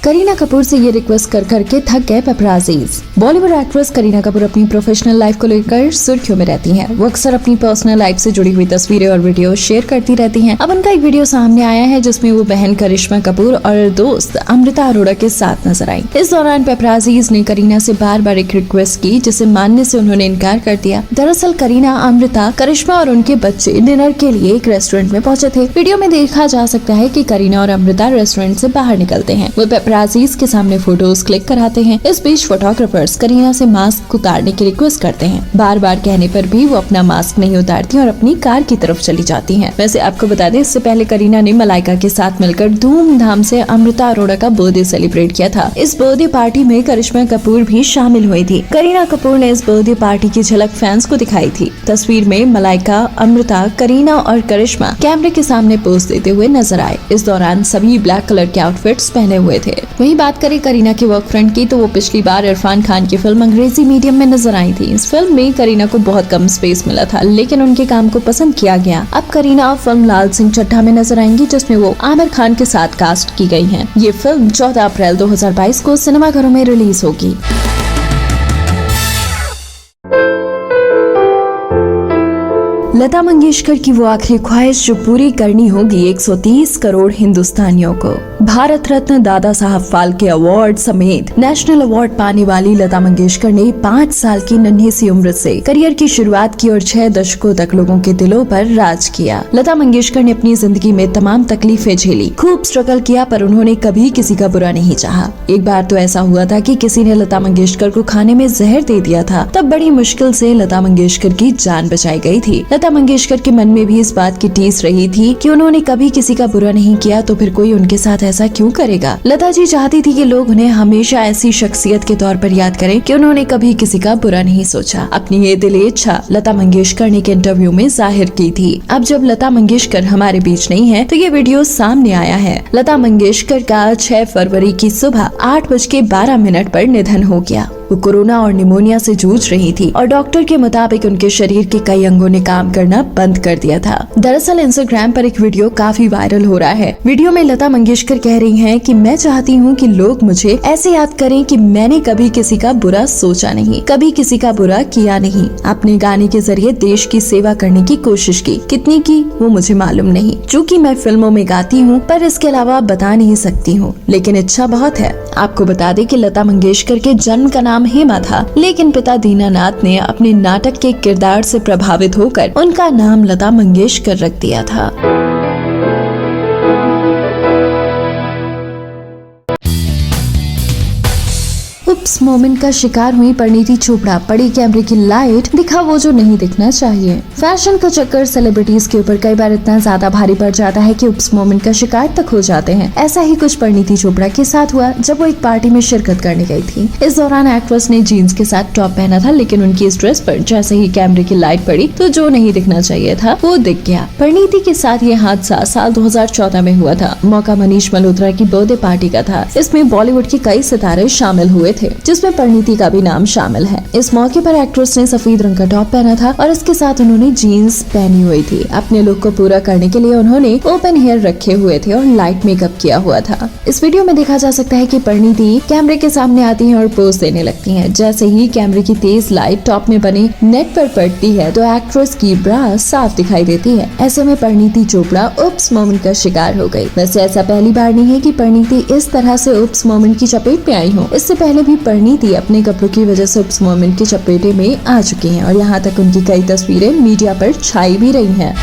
करीना कपूर से ये रिक्वेस्ट कर करके थक गए पेपराजीज। बॉलीवुड एक्ट्रेस करीना कपूर अपनी प्रोफेशनल लाइफ को लेकर सुर्खियों में रहती हैं। वो अक्सर अपनी पर्सनल लाइफ से जुड़ी हुई तस्वीरें और वीडियो शेयर करती रहती हैं। अब उनका एक वीडियो सामने आया है जिसमें वो बहन करिश्मा कपूर और दोस्त अमृता अरोड़ा के साथ नजर आई। इस दौरान पेपराजीज ने करीना से बार बार एक रिक्वेस्ट की जिसे मानने से उन्होंने इनकार कर दिया। दरअसल करीना, अमृता, करिश्मा और उनके बच्चे डिनर के लिए एक रेस्टोरेंट में पहुंचे थे। वीडियो में देखा जा सकता है कि करीना और अमृता रेस्टोरेंट से बाहर निकलते हैं। वो पेपराजीज के सामने फोटोज क्लिक कराते हैं। इस बीच फोटोग्राफर्स करीना से मास्क उतारने की रिक्वेस्ट करते हैं। बार बार कहने पर भी वो अपना मास्क नहीं उतारती और अपनी कार की तरफ चली जाती हैं। वैसे आपको बता दें, इससे पहले करीना ने मलाइका के साथ मिलकर धूमधाम से अमृता अरोड़ा का बर्थडे सेलिब्रेट किया था। इस बर्थडे पार्टी में करिश्मा कपूर भी शामिल हुई थी। करीना कपूर ने इस बर्थडे पार्टी की झलक फैंस को दिखाई थी। तस्वीर में मलाइका, अमृता, करीना और करिश्मा कैमरे के सामने पोज देते हुए नजर आए। इस दौरान सभी ब्लैक कलर के आउटफिट्स पहने हुए थे। वहीं बात करें करीना की वर्क फ्रंट की, तो वो पिछली बार इरफान खान की फिल्म अंग्रेजी मीडियम में नजर आई थी। इस फिल्म में करीना को बहुत कम स्पेस मिला था, लेकिन उनके काम को पसंद किया गया। अब करीना फिल्म लाल सिंह चड्ढा में नजर आएंगी, जिसमें वो आमिर खान के साथ कास्ट की गई हैं। ये फिल्म 14 अप्रैल 2022 को सिनेमाघरों में रिलीज होगी। लता मंगेशकर की वो आखिरी ख्वाहिश जो पूरी करनी होगी 130 करोड़ हिंदुस्तानियों को। भारत रत्न दादा साहब फाल्के अवार्ड समेत नेशनल अवार्ड पाने वाली लता मंगेशकर ने 5 साल की नन्ही सी उम्र से करियर की शुरुआत की और 6 दशकों तक लोगों के दिलों पर राज किया। लता मंगेशकर ने अपनी जिंदगी में तमाम तकलीफें झेली, खूब स्ट्रगल किया, पर उन्होंने कभी किसी का बुरा नहीं चाहा। एक बार तो ऐसा हुआ था कि किसी ने लता मंगेशकर को खाने में जहर दे दिया था। तब बड़ी मुश्किल से लता मंगेशकर की जान बचाई गई थी। लता मंगेशकर के मन में भी इस बात की टीस रही थी कि उन्होंने कभी किसी का बुरा नहीं किया, तो फिर कोई उनके साथ ऐसा क्यों करेगा। लता जी चाहती थी कि लोग उन्हें हमेशा ऐसी शख्सियत के तौर पर याद करें कि उन्होंने कभी किसी का बुरा नहीं सोचा। अपनी ये दिली इच्छा लता मंगेशकर ने एक इंटरव्यू में जाहिर की थी। अब जब लता मंगेशकर हमारे बीच नहीं है, तो ये वीडियो सामने आया है। लता मंगेशकर का 6 फरवरी की सुबह 8:12 पर निधन हो गया। वो कोरोना और निमोनिया से जूझ रही थी और डॉक्टर के मुताबिक उनके शरीर के कई अंगों ने काम करना बंद कर दिया था। दरअसल इंस्टाग्राम पर एक वीडियो काफी वायरल हो रहा है। वीडियो में लता मंगेशकर कह रही हैं कि मैं चाहती हूँ कि लोग मुझे ऐसे याद करें कि मैंने कभी किसी का बुरा सोचा नहीं, कभी किसी का बुरा किया नहीं। अपने गाने के जरिए देश की सेवा करने की कोशिश की, कितनी की वो मुझे मालूम नहीं। चूँकि मैं फिल्मों में गाती हूँ, पर इसके अलावा बता नहीं सकती हूँ, लेकिन इच्छा बहुत है। आपको बता दें कि लता मंगेशकर के जन्म का नाम हेमा था, लेकिन पिता दीनानाथ ने अपने नाटक के किरदार से प्रभावित होकर उनका नाम लता मंगेशकर रख दिया था। उप्स मोमेंट का शिकार हुई परिणीति चोपड़ा, पड़ी कैमरे की लाइट, दिखा वो जो नहीं दिखना चाहिए। फैशन का चक्कर सेलिब्रिटीज के ऊपर कई बार इतना ज्यादा भारी पड़ जाता है कि उप्स मोमेंट का शिकार तक हो जाते हैं। ऐसा ही कुछ परिणीति चोपड़ा के साथ हुआ जब वो एक पार्टी में शिरकत करने गई थी। इस दौरान एक्ट्रेस ने जीन्स के साथ टॉप पहना था, लेकिन उनकी इस ड्रेस पर जैसे ही कैमरे की लाइट पड़ी तो जो नहीं दिखना चाहिए था वो दिख गया। परिणीति के साथ ये हादसा साल 2014 में हुआ था। मौका मनीष मल्होत्रा की बर्थडे पार्टी का था। इसमें बॉलीवुड के कई सितारे शामिल हुए थे, जिसमें परिणीति का भी नाम शामिल है। इस मौके पर एक्ट्रेस ने सफेद रंग का टॉप पहना था और इसके साथ उन्होंने जीन्स पहनी हुई थी। अपने लुक को पूरा करने के लिए उन्होंने ओपन हेयर रखे हुए थे और लाइट मेकअप किया हुआ था। इस वीडियो में देखा जा सकता है कि परिणीति कैमरे के सामने आती है और पोज देने लगती है। जैसे ही कैमरे की तेज लाइट टॉप में बने नेट पर पड़ती है तो एक्ट्रेस की ब्रा साफ दिखाई देती है। ऐसे में परिणीति चोपड़ा उप्स मोमेंट का शिकार हो गई। वैसे ऐसा पहली बार नहीं है कि परिणीति इस तरह से उप्स मोमेंट की चपेट में आई हो। इससे पहले भी परिणीति अपने कपड़ों की वजह से उप्स मोमेंट की चपेटे में आ चुकी हैं और यहाँ तक उनकी कई तस्वीरें मीडिया पर छाई भी रही हैं।